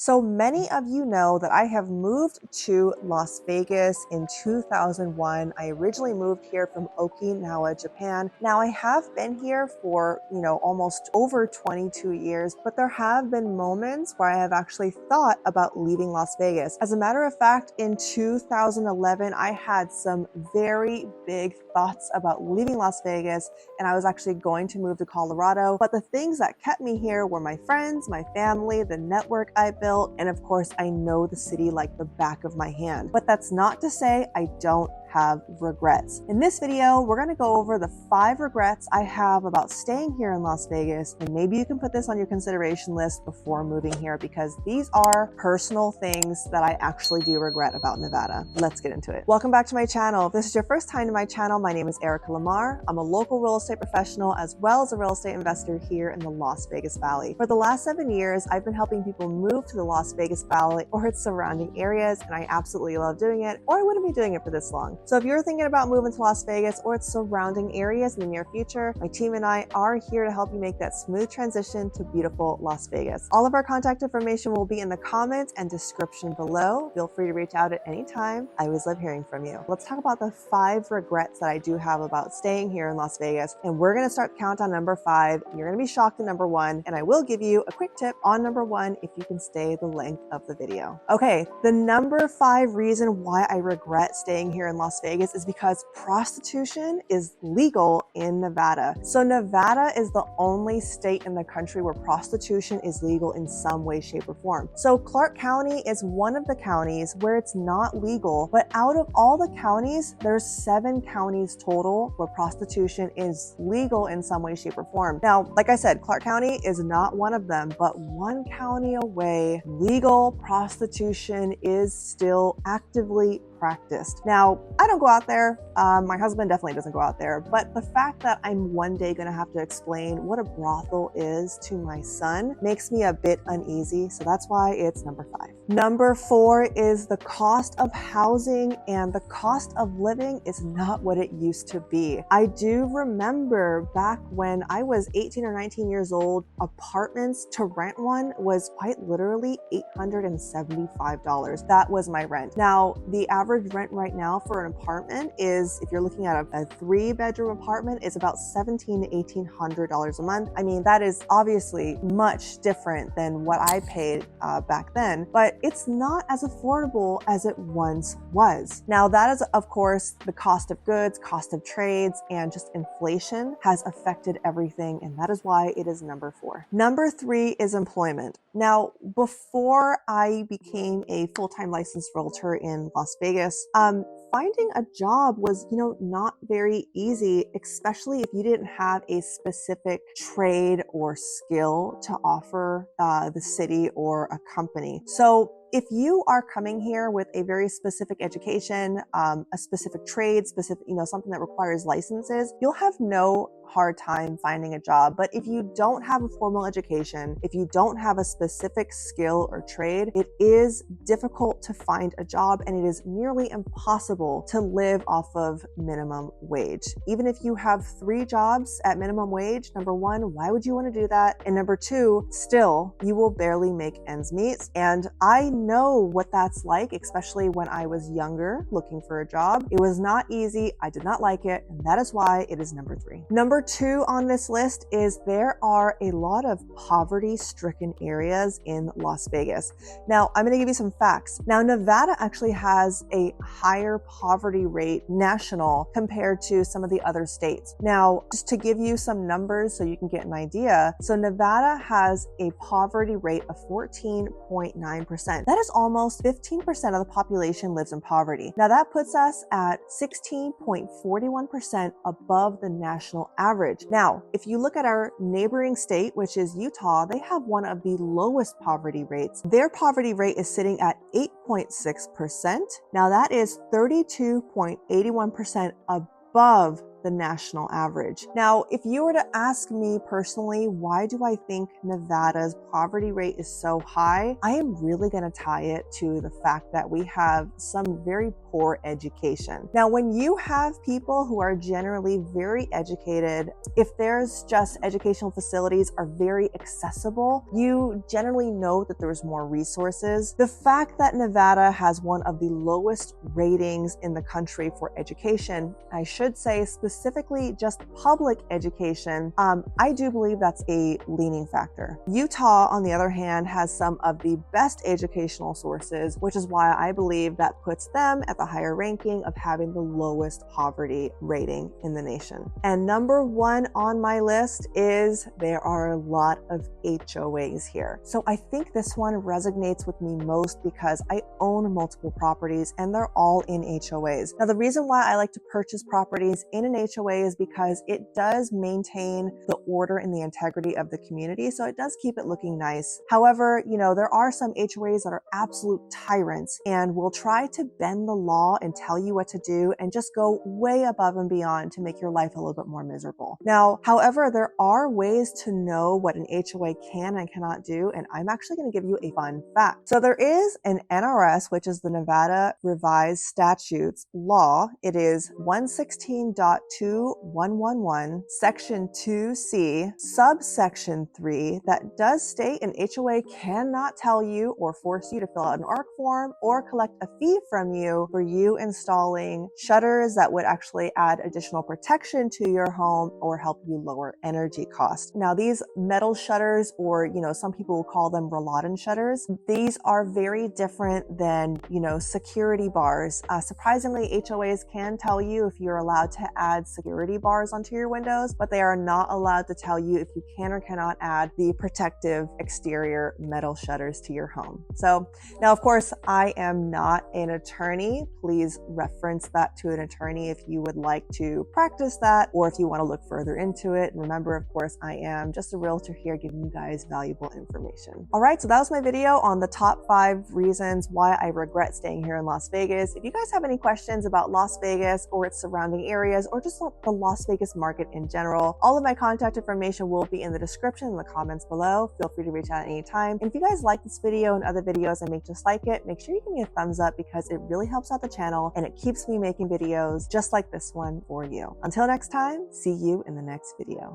So many of you know that I have moved to Las Vegas in 2001. I originally moved here from Okinawa, Japan. Now I have been here for, almost over 22 years, but there have been moments where I have actually thought about leaving Las Vegas. As a matter of fact, in 2011, I had some very big thoughts about leaving Las Vegas, and I was actually going to move to Colorado. But the things that kept me here were my friends, my family, the network I built, and of course, I know the city like the back of my hand. But that's not to say I don't have regrets. In this video, we're gonna go over the 5 regrets I have about staying here in Las Vegas, and maybe you can put this on your consideration list before moving here because these are personal things that I actually do regret about Nevada. Let's get into it. Welcome back to my channel. If this is your first time to my channel, my name is Erica Lamar. I'm a local real estate professional as well as a real estate investor here in the Las Vegas Valley. For the last 7 years, I've been helping people move to the Las Vegas Valley or its surrounding areas, and I absolutely love doing it, or I wouldn't be doing it for this long. So if you're thinking about moving to Las Vegas or its surrounding areas in the near future, my team and I are here to help you make that smooth transition to beautiful Las Vegas. All of our contact information will be in the comments and description below. Feel free to reach out at any time. I always love hearing from you. Let's talk about the 5 regrets that I do have about staying here in Las Vegas. And we're going to start count on number 5. You're going to be shocked at number 1. And I will give you a quick tip on number 1 if you can stay the length of the video. Okay, the number 5 reason why I regret staying here in Las Vegas is because prostitution is legal in Nevada. So Nevada is the only state in the country where prostitution is legal in some way, shape, or form. So Clark County is one of the counties where it's not legal, but out of all the counties, there's 7 counties total where prostitution is legal in some way, shape, or form. Now, like I said, Clark County is not one of them, but one county away, legal prostitution is still actively practiced. Now, I don't go out there. My husband definitely doesn't go out there, but the fact that I'm one day going to have to explain what a brothel is to my son makes me a bit uneasy. So that's why it's number 5. Number 4 is the cost of housing, and the cost of living is not what it used to be. I do remember back when I was 18 or 19 years old, apartments to rent one was quite literally $875. That was my rent. Now, the average rent right now for an apartment is, if you're looking at a 3-bedroom apartment, is about $1,700 to $1,800 a month. I mean, that is obviously much different than what I paid back then, but it's not as affordable as it once was. Now, that is, of course, the cost of goods, cost of trades, and just inflation has affected everything, and that is why it is number 4. Number 3 is employment. Now, before I became a full-time licensed realtor in Las Vegas, finding a job was, not very easy, especially if you didn't have a specific trade or skill to offer the city or a company. So if you are coming here with a very specific education, a specific trade, something that requires licenses, you'll have no hard time finding a job. But if you don't have a formal education, if you don't have a specific skill or trade, it is difficult to find a job, and it is nearly impossible to live off of minimum wage. Even if you have 3 jobs at minimum wage, number 1, why would you want to do that? And number 2, still, you will barely make ends meet. And I know what that's like, especially when I was younger looking for a job. It was not easy. I did not like it, and that is why it is number 3. Number 2 on this list is there are a lot of poverty-stricken areas in Las Vegas. Now, I'm going to give you some facts. Now, Nevada actually has a higher poverty rate national compared to some of the other states. Now, just to give you some numbers so you can get an idea, so Nevada has a poverty rate of 14.9%. That is almost 15% of the population lives in poverty. Now, that puts us at 16.41% above the national average. Now, if you look at our neighboring state, which is Utah, they have one of the lowest poverty rates. Their poverty rate is sitting at 8.6%. Now, that is 32.81% above the national average. Now, if you were to ask me personally, why do I think Nevada's poverty rate is so high? I am really going to tie it to the fact that we have some very poor education. Now, when you have people who are generally very educated, if there's just educational facilities are very accessible, you generally know that there's more resources. The fact that Nevada has one of the lowest ratings in the country for education, I should say specifically just public education, I do believe that's a leaning factor. Utah, on the other hand, has some of the best educational sources, which is why I believe that puts them at the higher ranking of having the lowest poverty rating in the nation. And number one on my list is there are a lot of HOAs here. So I think this one resonates with me most because I own multiple properties and they're all in HOAs. Now, the reason why I like to purchase properties in an HOA is because it does maintain the order and the integrity of the community. So it does keep it looking nice. However, there are some HOAs that are absolute tyrants and will try to bend the law and tell you what to do and just go way above and beyond to make your life a little bit more miserable. Now, however, there are ways to know what an HOA can and cannot do, and I'm actually going to give you a fun fact. So there is an NRS, which is the Nevada Revised Statutes law. It is 116.2111, section 2C, subsection 3, that does state an HOA cannot tell you or force you to fill out an ARC form or collect a fee from you for you installing shutters that would actually add additional protection to your home or help you lower energy costs. Now, these metal shutters, or some people will call them Rolladin shutters, these are very different than security bars. Surprisingly, HOAs can tell you if you're allowed to add security bars onto your windows, but they are not allowed to tell you if you can or cannot add the protective exterior metal shutters to your home. So now, of course, I am not an attorney. Please reference that to an attorney if you would like to practice that or if you want to look further into it. Remember, of course, I am just a realtor here giving you guys valuable information. All right, so that was my video on the top 5 reasons why I regret staying here in Las Vegas. If you guys have any questions about Las Vegas or its surrounding areas or just the Las Vegas market in general, all of my contact information will be in the description in the comments below. Feel free to reach out at any time. And if you guys like this video and other videos I make just like it, make sure you give me a thumbs up because it really helps out the channel and it keeps me making videos just like this one for you. Until next time, see you in the next video.